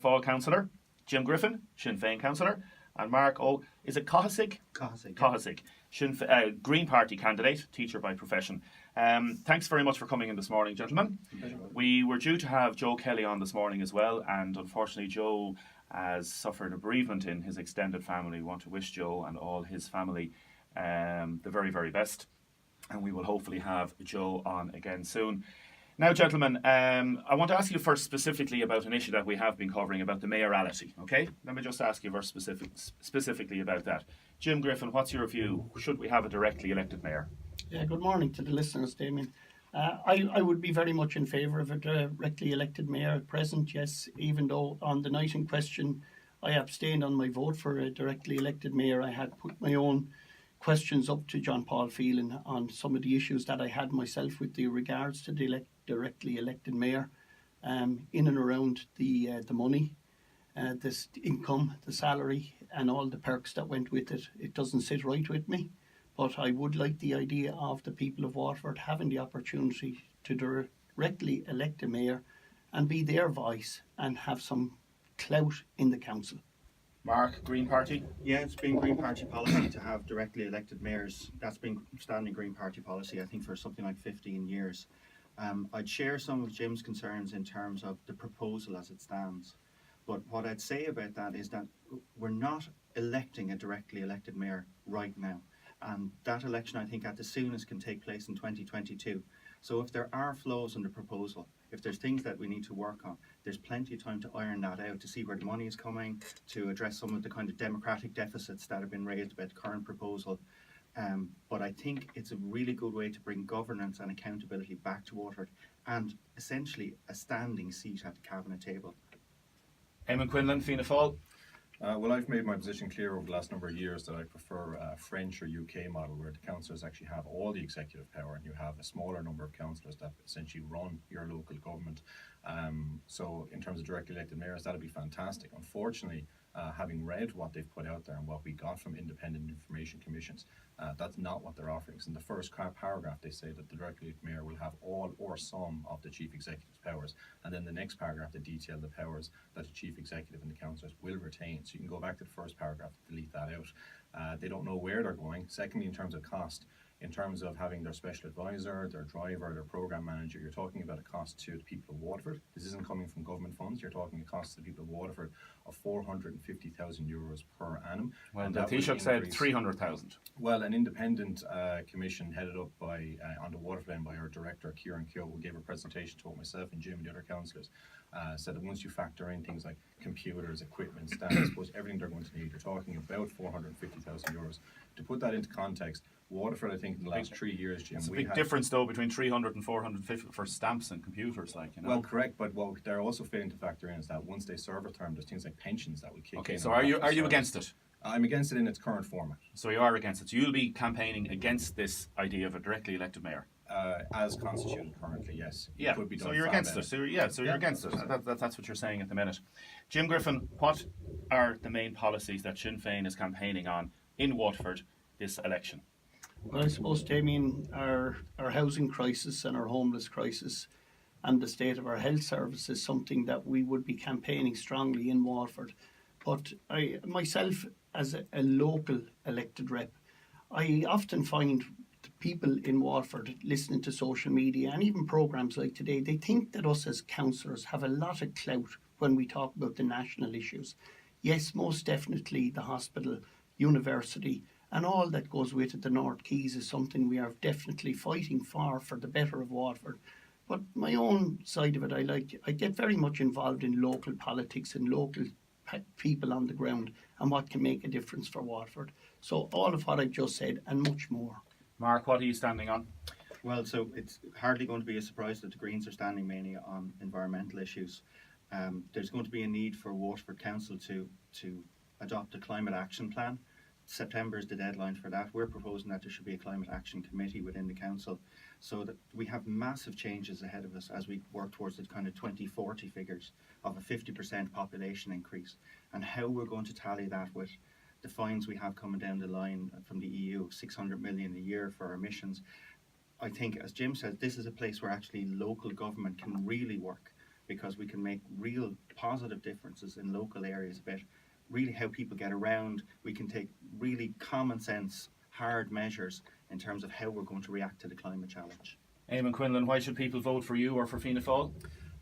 Fáil councillor, Jim Griffin, Sinn Fein councillor, and Marc, is it Cohasig? Cohasig. Green Party candidate, teacher by profession. Thanks very much for coming in this morning, gentlemen. We were due to have Joe Kelly on this morning as well, and unfortunately Joe has suffered a bereavement in his extended family. We want to wish Joe and all his family the very, very best, and we will hopefully have Joe on again soon. Now, gentlemen, I want to ask you first specifically about an issue that we have been covering about the mayorality, okay? Let me just ask you very specifically about that. Jim Griffin, what's your view? Should we have a directly elected mayor? Yeah, good morning to the listeners, Damien. I would be very much in favour of a directly elected mayor at present, yes, even though on the night in question I abstained on my vote for a directly elected mayor. I had put my own questions up to John Paul Phelan on some of the issues that I had myself with the regards to the directly elected mayor, in and around the money, this income, the salary, and all the perks that went with it. It doesn't sit right with me, but I would like the idea of the people of Waterford having the opportunity to directly elect a mayor and be their voice and have some clout in the council. Marc, Green Party? Yeah, it's been Green Party policy to have directly elected mayors. That's been standing Green Party policy, I think, for something like 15 years. I'd share some of Jim's concerns in terms of the proposal as it stands. But what I'd say about that is that we're not electing a directly elected mayor right now. And that election, I think, at the soonest can take place in 2022. So if there are flaws in the proposal, if there's things that we need to work on, there's plenty of time to iron that out, to see where the money is coming, to address some of the kind of democratic deficits that have been raised about the current proposal. But I think it's a really good way to bring governance and accountability back to Waterford, and essentially a standing seat at the cabinet table. Eamon, Quinlan, Fianna Fáil? Well, I've made my position clear over the last number of years that I prefer a French or UK model where the councillors actually have all the executive power and you have a smaller number of councillors that essentially run your local government. So in terms of directly elected mayors, that'd be fantastic. Unfortunately, having read what they've put out there and what we got from independent information commissions, that's not what they're offering. So in the first paragraph, they say that the directly elected mayor will have all or some of the chief executive's powers. And then the next paragraph, they detail the powers that the chief executive and the councillors will retain. So you can go back to the first paragraph to delete that out. They don't know where they're going. Secondly, in terms of cost, in terms of having their special advisor, their driver, their programme manager, you're talking about a cost to the people of Waterford. This isn't coming from government funds. You're talking a cost to the people of Waterford of €450,000 per annum. Well, the Taoiseach said 300,000. Well, an independent commission headed up by on the Waterford end by our director, Kieran Keogh, who gave a presentation to myself and Jim and the other councillors, said that once you factor in things like computers, equipment, staff, I suppose everything they're going to need, you're talking about €450,000. To put that into context, Waterford, I think, in the last 3 years, Jim, it's a big difference though between 300 and 450 for stamps and computers, like, you know. Well, correct, but what they're also failing to factor in is that once they serve a term, there's things like pensions that will kick in. Okay, so are you against it? I'm against it in its current format. So you are against it. So you'll be campaigning against this idea of a directly elected mayor. As constituted currently, yes. Yeah, could be done so you're against it. So you're against it. That's what you're saying at the minute. Jim Griffin, what are the main policies that Sinn Fein is campaigning on in Waterford this election? Well, I suppose, Damien, our housing crisis and our homeless crisis and the state of our health service is something that we would be campaigning strongly in Waterford. But I myself, as a local elected rep, I often find the people in Waterford listening to social media and even programmes like today, they think that us as councillors have a lot of clout when we talk about the national issues. Yes, most definitely the hospital, university, and all that goes with it, the North Quays, is something we are definitely fighting for the better of Waterford. But my own side of it, I get very much involved in local politics and local people on the ground and what can make a difference for Waterford. So all of what I've just said and much more. Marc, what are you standing on? Well, so it's hardly going to be a surprise that the Greens are standing mainly on environmental issues. There's going to be a need for Waterford Council to adopt a climate action plan. September is the deadline for that. We're proposing that there should be a climate action committee within the council, so that we have massive changes ahead of us as we work towards the kind of 2040 figures of a 50% population increase, and how we're going to tally that with the fines we have coming down the line from the EU, 600 million a year for emissions. I think, as Jim said, this is a place where actually local government can really work because we can make real positive differences in local areas about really how people get around. We can take really common sense, hard measures in terms of how we're going to react to the climate challenge. Eamon, Quinlan, why should people vote for you or for Fianna Fáil?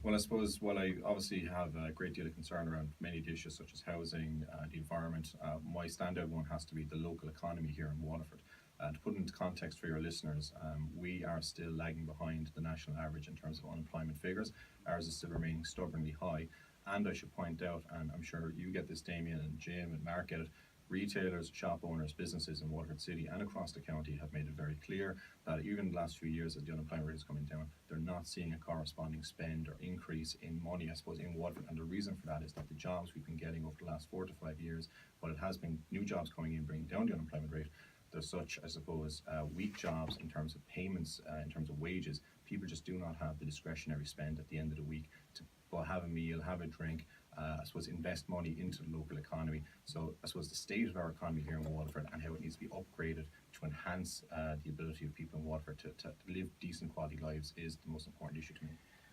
Well, I suppose, while I obviously have a great deal of concern around many of the issues such as housing, the environment, my standout one has to be the local economy here in Waterford. To put into context for your listeners, we are still lagging behind the national average in terms of unemployment figures. Ours is still remaining stubbornly high. And I should point out, and I'm sure you get this, Damien and Jim and Marc get it, retailers, shop owners, businesses in Waterford City and across the county have made it very clear that even in the last few years as the unemployment rate is coming down, they're not seeing a corresponding spend or increase in money, I suppose, in Waterford. And the reason for that is that the jobs we've been getting over the last 4 to 5 years, while it has been new jobs coming in, bringing down the unemployment rate, there's such, I suppose, weak jobs in terms of payments, in terms of wages. People just do not have the discretionary spend at the end of the week to have a meal, have a drink, I suppose invest money into the local economy. So I suppose the state of our economy here in Waterford and how it needs to be upgraded to enhance the ability of people in Waterford to live decent quality lives is the most important issue to me.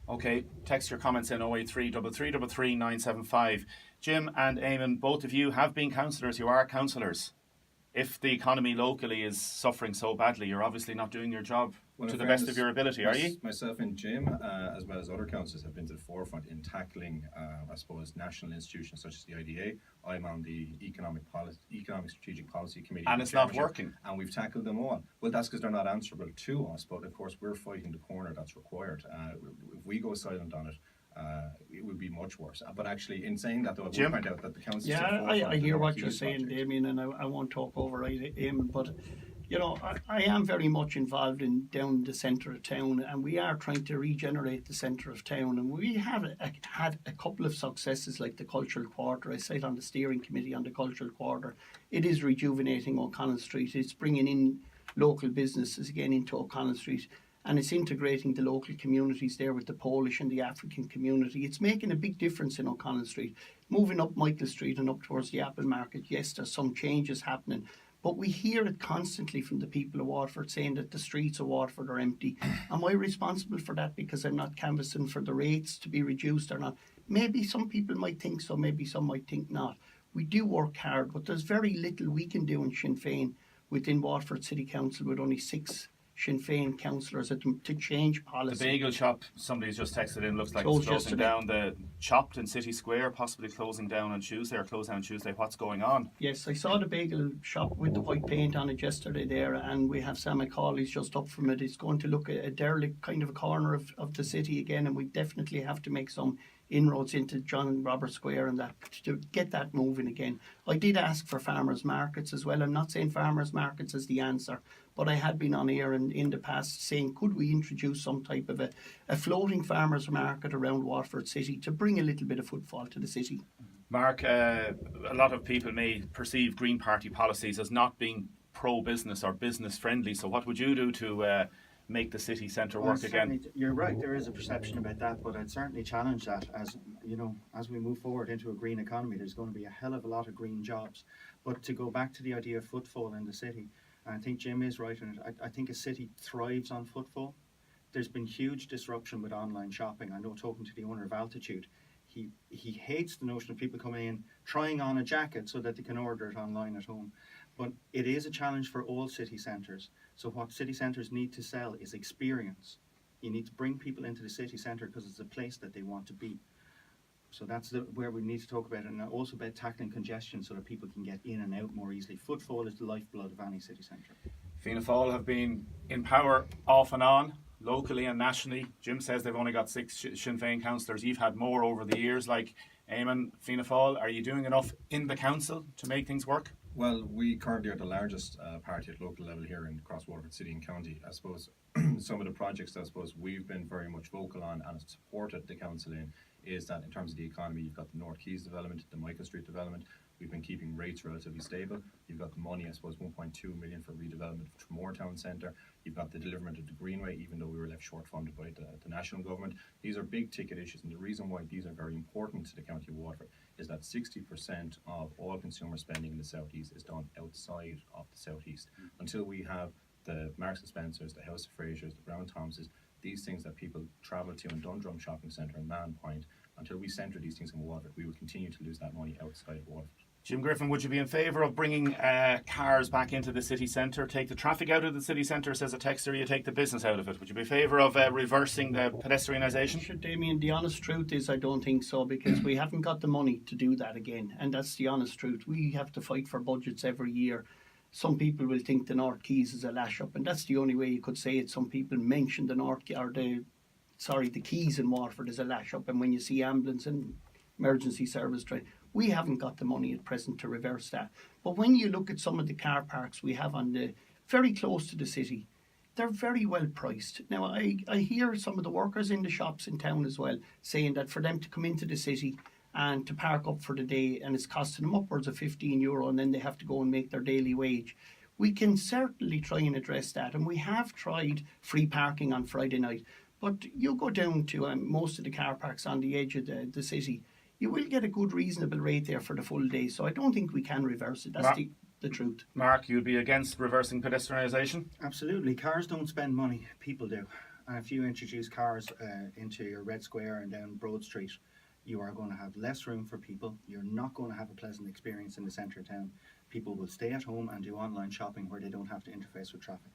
Okay, text your comments in 083 333 975. Jim and Eamon, both of you have been councillors. You are councillors. If the economy locally is suffering so badly, you're obviously not doing your job to the best of your ability, are you? Myself and Jim, as well as other councillors, have been to the forefront in tackling, I suppose, national institutions such as the IDA. I'm on the Economic Strategic Policy Committee. And it's not working. And we've tackled them all. Well, that's because they're not answerable to us, but of course we're fighting the corner that's required. If we go silent on it, it would be much worse. But actually, in saying that, though, I will point out that the council. Yeah, I hear what you're saying, Damien, and I won't talk over Eamon, but you know, I am very much involved in down the centre of town, and we are trying to regenerate the centre of town, and we have had a couple of successes like the Cultural Quarter. I sit on the steering committee on the Cultural Quarter. It is rejuvenating O'Connell Street. It's bringing in local businesses again into O'Connell Street. And it's integrating the local communities there with the Polish and the African community. It's making a big difference in O'Connell Street. Moving up Michael Street and up towards the Apple Market, yes, there's some changes happening. But we hear it constantly from the people of Waterford saying that the streets of Waterford are empty. Am I responsible for that because I'm not canvassing for the rates to be reduced or not? Maybe some people might think so, maybe some might think not. We do work hard, but there's very little we can do in Sinn Fein within Waterford City Council with only 6 Sinn Fein councillors to change policy. The bagel shop, somebody's just texted in, looks like Closed it's closing yesterday. down. The Chopped in City Square, possibly closing down on Tuesday or close down Tuesday. What's going on? Yes, I saw the bagel shop with the white paint on it yesterday there, and we have Sam McCauley's just up from it. It's going to look a derelict kind of a corner of the city again, and we definitely have to make some inroads into John Robert Square and that to get that moving again. I did ask for farmers markets as well. I'm not saying farmers markets is the answer, but I had been on air in the past saying, could we introduce some type of a floating farmers market around Waterford City to bring a little bit of footfall to the city? Marc, a lot of people may perceive Green Party policies as not being pro-business or business-friendly. So what would you do to make the city centre work again? You're right, there is a perception about that, but I'd certainly challenge that. As you know, as we move forward into a green economy, there's going to be a hell of a lot of green jobs. But to go back to the idea of footfall in the city, and I think Jim is right in it, I think a city thrives on footfall. There's been huge disruption with online shopping. I know, talking to the owner of Altitude, he hates the notion of people coming in trying on a jacket so that they can order it online at home. But it is a challenge for all city centres. So what city centres need to sell is experience. You need to bring people into the city centre because it's a place that they want to be. So that's where we need to talk about it, and also about tackling congestion so that people can get in and out more easily. Footfall is the lifeblood of any city centre. Fianna Fáil have been in power off and on, locally and nationally. Jim says they've only got 6 Sinn Féin councillors. You've had more over the years. Like Eamon, Fianna Fáil, are you doing enough in the council to make things work? Well, we currently are the largest party at local level here in across Waterford City and County. I suppose some of the projects that I suppose we've been very much vocal on and supported the council in is that in terms of the economy, you've got the North Quays development, the Michael Street development. We've been keeping rates relatively stable. You've got the money, I suppose, 1.2 million for redevelopment of Tramore Town Centre. You've got the deliverment of the Greenway, even though we were left short funded by the national government. These are big ticket issues, and the reason why these are very important to the County of Waterford is that 60% of all consumer spending in the southeast is done outside of the southeast. Until we have the Marks and Spencers, the House of Frasers, the Brown Thomases these things that people travel to in Dundrum Shopping Centre and Man Point, until we centre these things in Waterford, we will continue to lose that money outside of Waterford. Jim Griffin, would you be in favour of bringing cars back into the city centre, take the traffic out of the city centre, says a texter, you take the business out of it? Would you be in favour of reversing the pedestrianisation? Sure, Damien, the honest truth is I don't think so, because we haven't got the money to do that again, and that's the honest truth. We have to fight for budgets every year. Some people will think the North Quays is a lash up, and that's the only way you could say it. Some people mention the Quays in Waterford as a lash up, and when you see ambulance and emergency service train, we haven't got the money at present to reverse that. But when you look at some of the car parks we have on the very close to the city, they're very well priced. Now, I hear some of the workers in the shops in town as well saying that for them to come into the city and to park up for the day, and it's costing them upwards of €15, and then they have to go and make their daily wage. We can certainly try and address that, and we have tried free parking on Friday night. But you go down to most of the car parks on the edge of the city, you will get a good reasonable rate there for the full day. So I don't think we can reverse it. That's the truth. Mark, you'd be against reversing pedestrianisation? Absolutely. Cars don't spend money, people do. And if you introduce cars into your Red Square and down Broad Street, you are going to have less room for people. You're not going to have a pleasant experience in the centre of town. People will stay at home and do online shopping where they don't have to interface with traffic.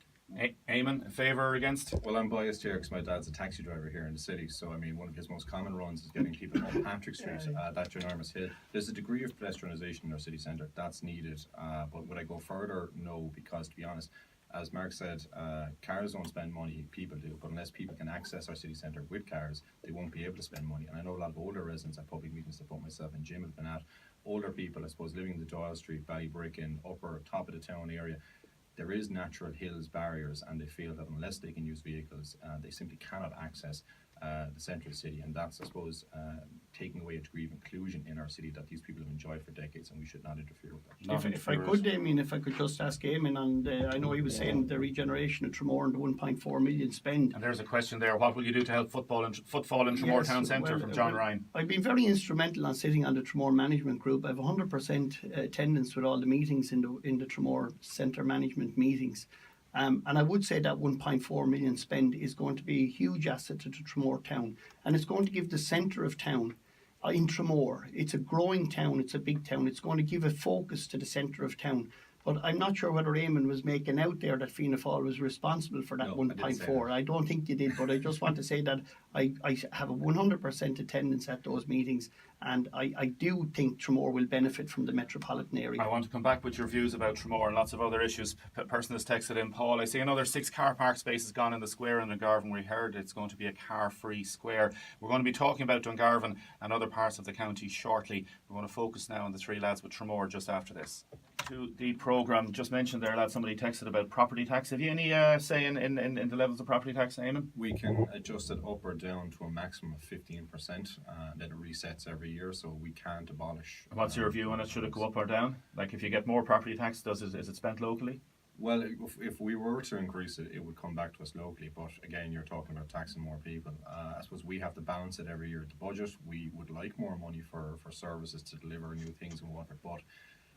Eamon, in favour or against? Well, I'm biased here because my dad's a taxi driver here in the city, so I mean, one of his most common runs is getting people up Patrick Street, that ginormous hill. There's a degree of pedestrianisation in our city centre that's needed, but would I go further? No, because to be honest, as Marc said, cars don't spend money, people do, but unless people can access our city centre with cars, they won't be able to spend money. And I know a lot of older residents at public meetings that both myself and Jim have been at, older people, I suppose, living in the Doyle Street, Ballybricken, upper top of the town area, there is natural hills barriers, and they feel that unless they can use vehicles, they simply cannot access the centre of the city, and that's, I suppose, taking away a degree of inclusion in our city that these people have enjoyed for decades, and we should not interfere with that. If I could, Damien, if I could just ask Eamon, and I know he was saying the regeneration of Tramore and the 1.4 million spend. And there's a question there, what will you do to help footfall in Tramore Town Centre, from John Ryan? I've been very instrumental on sitting on the Tramore Management Group. I have 100% attendance with all the meetings in the Tramore Centre Management meetings. And I would say that 1.4 million spend is going to be a huge asset to Tramore Town, and it's going to give the centre of town in Tramore, it's a growing town, it's a big town, it's going to give a focus to the centre of town. But I'm not sure whether Eamon was making out there that Fianna Fáil was responsible for that 1.4. I don't think you did, but I just want to say that I have a 100% attendance at those meetings, and I do think Tramore will benefit from the metropolitan area. I want to come back with your views about Tramore and lots of other issues. Person has texted in, Paul, I see another 6 car park spaces gone in the square in Dungarvan. We heard it's going to be a car-free square. We're going to be talking about Dungarvan and other parts of the county shortly. We're going to focus now on the 3 lads with Tramore just after this. To the programme, just mentioned there, lad, somebody texted about property tax. Have you any say in the levels of property tax, Eamon? We can adjust it up or down to a maximum of 15%, then it resets every year, so we can't abolish. What's your view on it? Should it go up or down? Like, if you get more property tax, is it spent locally? Well, if we were to increase it, it would come back to us locally. But again, you're talking about taxing more people. I suppose we have to balance it every year at the budget. We would like more money for services to deliver new things in Waterford, but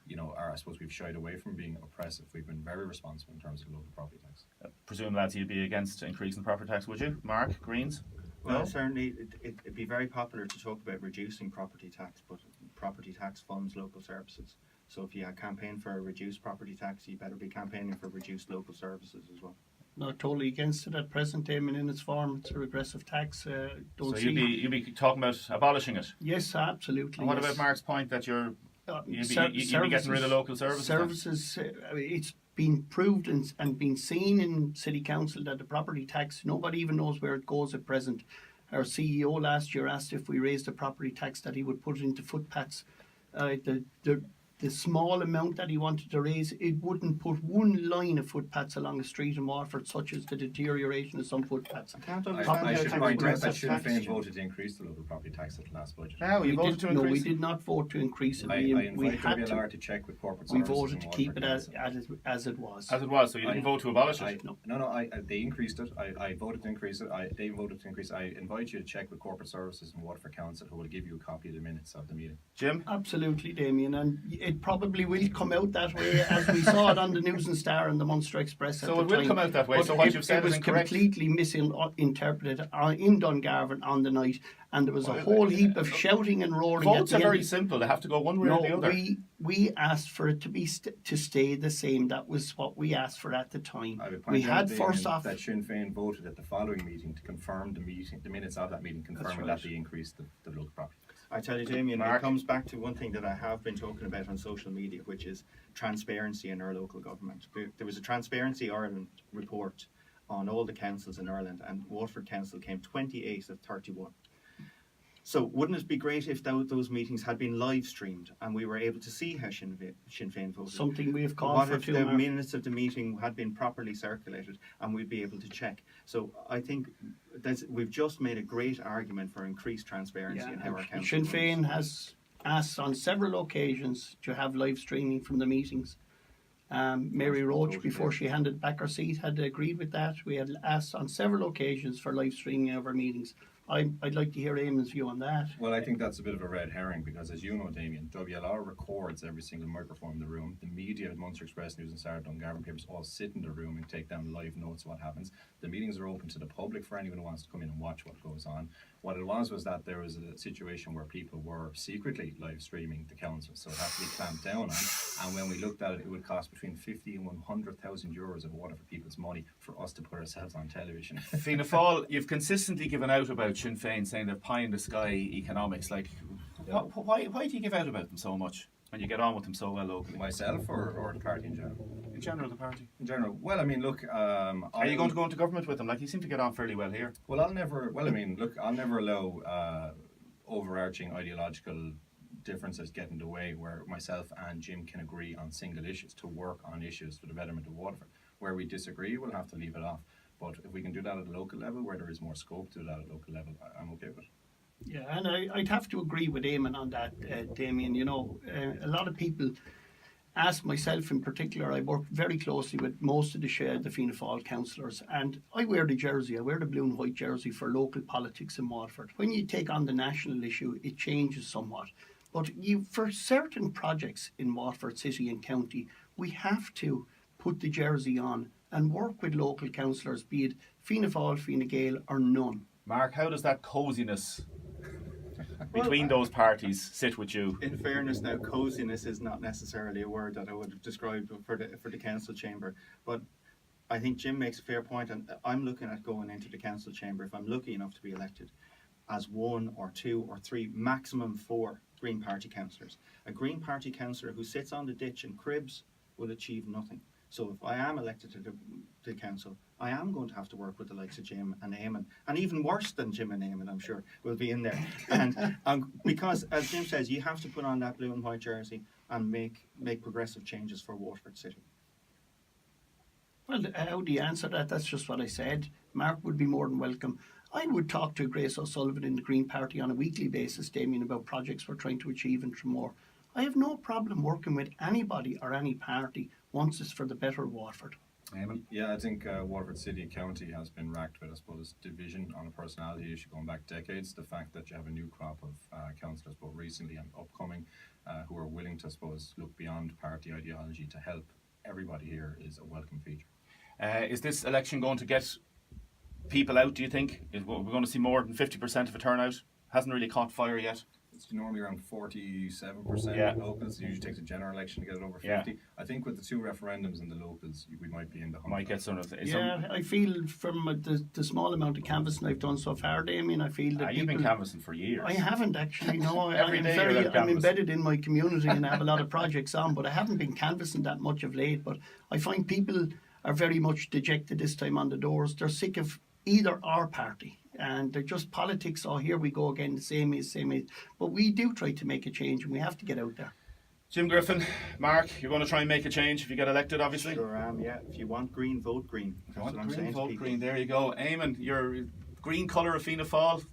you know, I suppose we've shied away from being oppressive. We've been very responsible in terms of local property tax. Presume, lads, you'd be against increasing property tax, would you? Marc, Greens? Well, No? certainly it'd be very popular to talk about reducing property tax, but property tax funds local services. So if you campaign for a reduced property tax, you better be campaigning for reduced local services as well. Not totally against it at present, Eamon, in its form. It's a regressive tax. So you'd be talking about abolishing it? Yes, absolutely. And what yes. about Mark's point that you'd be getting rid of local services? Services, it's been proved and been seen in City Council that the property tax, nobody even knows where it goes at present. Our CEO last year asked if we raised the property tax that he would put it into footpaths. The small amount that he wanted to raise, it wouldn't put one line of footpaths along a street in Waterford, such as the deterioration of some footpaths. I can't I understand should how point out that tax Sinn Fein Jim. voted to increase the local property tax at the last budget. No, you voted to increase No, we it. did not vote to increase it. I We invited had WLR to check with corporate We services. voted in to keep it Waterford as it was. As it was, so you didn't vote to abolish it? They increased it. I voted to increase it. They voted to increase it. I invite you to check with corporate services in Waterford Council, who will give you a copy of the minutes of the meeting. Jim? Absolutely, Damien. And it probably will come out that way, as we saw it on the News and Star and the Munster Express at So the it will time. come out that way. But So what you've said it is was incorrect. completely misinterpreted in Dungarvan on the night, and there was a whole heap of shouting and roaring. Votes at are the very end. simple. They have to go one way or the No, other. we asked for it to be to stay the same. That was what we asked for at the time. I would We point out, had Damien, first off. that Sinn Féin voted at the following meeting to confirm the minutes of that meeting, confirming right. that they increased the local property. I tell you, Damien, Mark? it comes back to one thing that I have been talking about on social media, which is transparency in our local government. There was a Transparency Ireland report on all the councils in Ireland, and Waterford Council came 28 of 31. So wouldn't it be great if those meetings had been live streamed and we were able to see how Sinn Féin voted? Something we have called What for if too, the Mark. minutes of the meeting had been properly circulated and we'd be able to check? So I think we've just made a great argument for increased transparency in how our council Sinn runs. Féin has asked on several occasions to have live streaming from the meetings. Mary Roach, before she handed back her seat, had agreed with that. We had asked on several occasions for live streaming of our meetings. I'd like to hear Eamon's view on that. Well, I think that's a bit of a red herring because, as you know, Damien, WLR records every single microphone in the room. The media, Munster Express, News and Star, Dungarvan papers all sit in the room and take down live notes of what happens. The meetings are open to the public for anyone who wants to come in and watch what goes on. What it was that there was a situation where people were secretly live streaming the council, so it had to be clamped down on. And when we looked at it, it would cost between 50 and 100,000 euros of Waterford people's money for us to put ourselves on television. Fianna Fáil, you've consistently given out about Sinn Féin, saying they're pie in the sky economics. Like, why do you give out about them so much when you get on with them so well locally? Myself or the party in general? In general, the party. In general, well, I mean, look. Are you going to go into government with them? Like, you seem to get on fairly well here. Well, I'll never allow overarching ideological differences get in the way where myself and Jim can agree on single issues to work on issues for the betterment of Waterford. Where we disagree, we'll have to leave it off. But if we can do that at a local level, where there is more scope to do that at local level, I'm okay with it. Yeah, and I'd have to agree with Eamon on that, Damien. You know, a lot of people ask myself in particular. I work very closely with most of the Fianna Fáil councillors, and I wear the jersey. I wear the blue and white jersey for local politics in Waterford. When you take on the national issue, it changes somewhat. But for certain projects in Waterford City and County, we have to put the jersey on and work with local councillors, be it Fianna Fáil, Fine Gael or none. Mark, how does that coziness between those parties sit with you? In fairness, now coziness is not necessarily a word that I would have described for the council chamber, but I think Jim makes a fair point, and I'm looking at going into the council chamber, if I'm lucky enough to be elected, as 1 or 2 or 3, maximum 4 Green Party councillors. A Green Party councillor who sits on the ditch and cribs will achieve nothing. So if I am elected to the council, I am going to have to work with the likes of Jim and Eamon, and even worse than Jim and Eamon, I'm sure, will be in there. And because, as Jim says, you have to put on that blue and white jersey and make progressive changes for Waterford City. Well, how do you answer that? That's just what I said. Mark would be more than welcome. I would talk to Grace O'Sullivan in the Green Party on a weekly basis, Damien, about projects we're trying to achieve in Tramore. I have no problem working with anybody or any party once it's for the better of Waterford. Eamon? Yeah, I think Waterford City and County has been racked with, I suppose, division on a personality issue going back decades. The fact that you have a new crop of councillors, both recently and upcoming, who are willing to, I suppose, look beyond party ideology to help everybody here is a welcome feature. Is this election going to get people out, do you think? We're going to see more than 50% of a turnout? Hasn't really caught fire yet. It's normally around 47% Yeah. locals. It usually takes a general election to get it over 50. Yeah. I think with the 2 referendums in the locals, we might be in the 100. Might get some of it. Yeah, I feel from the small amount of canvassing I've done so far, Damien, I feel that You've been people- canvassing for years. I haven't actually, no. Every day you're out I'm canvassing. embedded in my community and have a lot of projects on, but I haven't been canvassing that much of late. But I find people are very much dejected this time on the doors. They're sick of either our party, and they're just politics. Oh, here we go again, the same is. But we do try to make a change, and we have to get out there. Jim Griffin, Mark, you're going to try and make a change if you get elected, obviously. Sure am, yeah. If you want green, vote green. That's what I'm saying to Vote people. green, there you go. Eamon, your green colour of Fianna Fáil.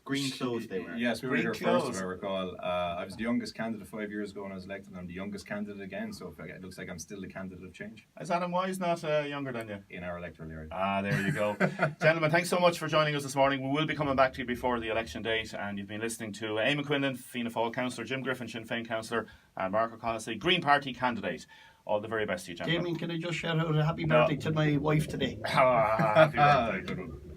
Green clothes they wear. Yes, we were Green here first, clothes. if I recall. I was the youngest candidate 5 years ago when I was elected, and I'm the youngest candidate again, so it looks like I'm still the candidate of change Is Adam Wise not younger than you? in our electoral area. There you go. Gentlemen, thanks so much for joining us this morning. We will be coming back to you before the election date, and you've been listening to Eamon Quinlan, Fianna Fáil councillor, Jim Griffin, Sinn Fein councillor, and Marc O'Connell, Green Party candidate. All the very best to you, gentlemen. Damien, can I just shout out a happy birthday to my wife today? Happy birthday. Good one.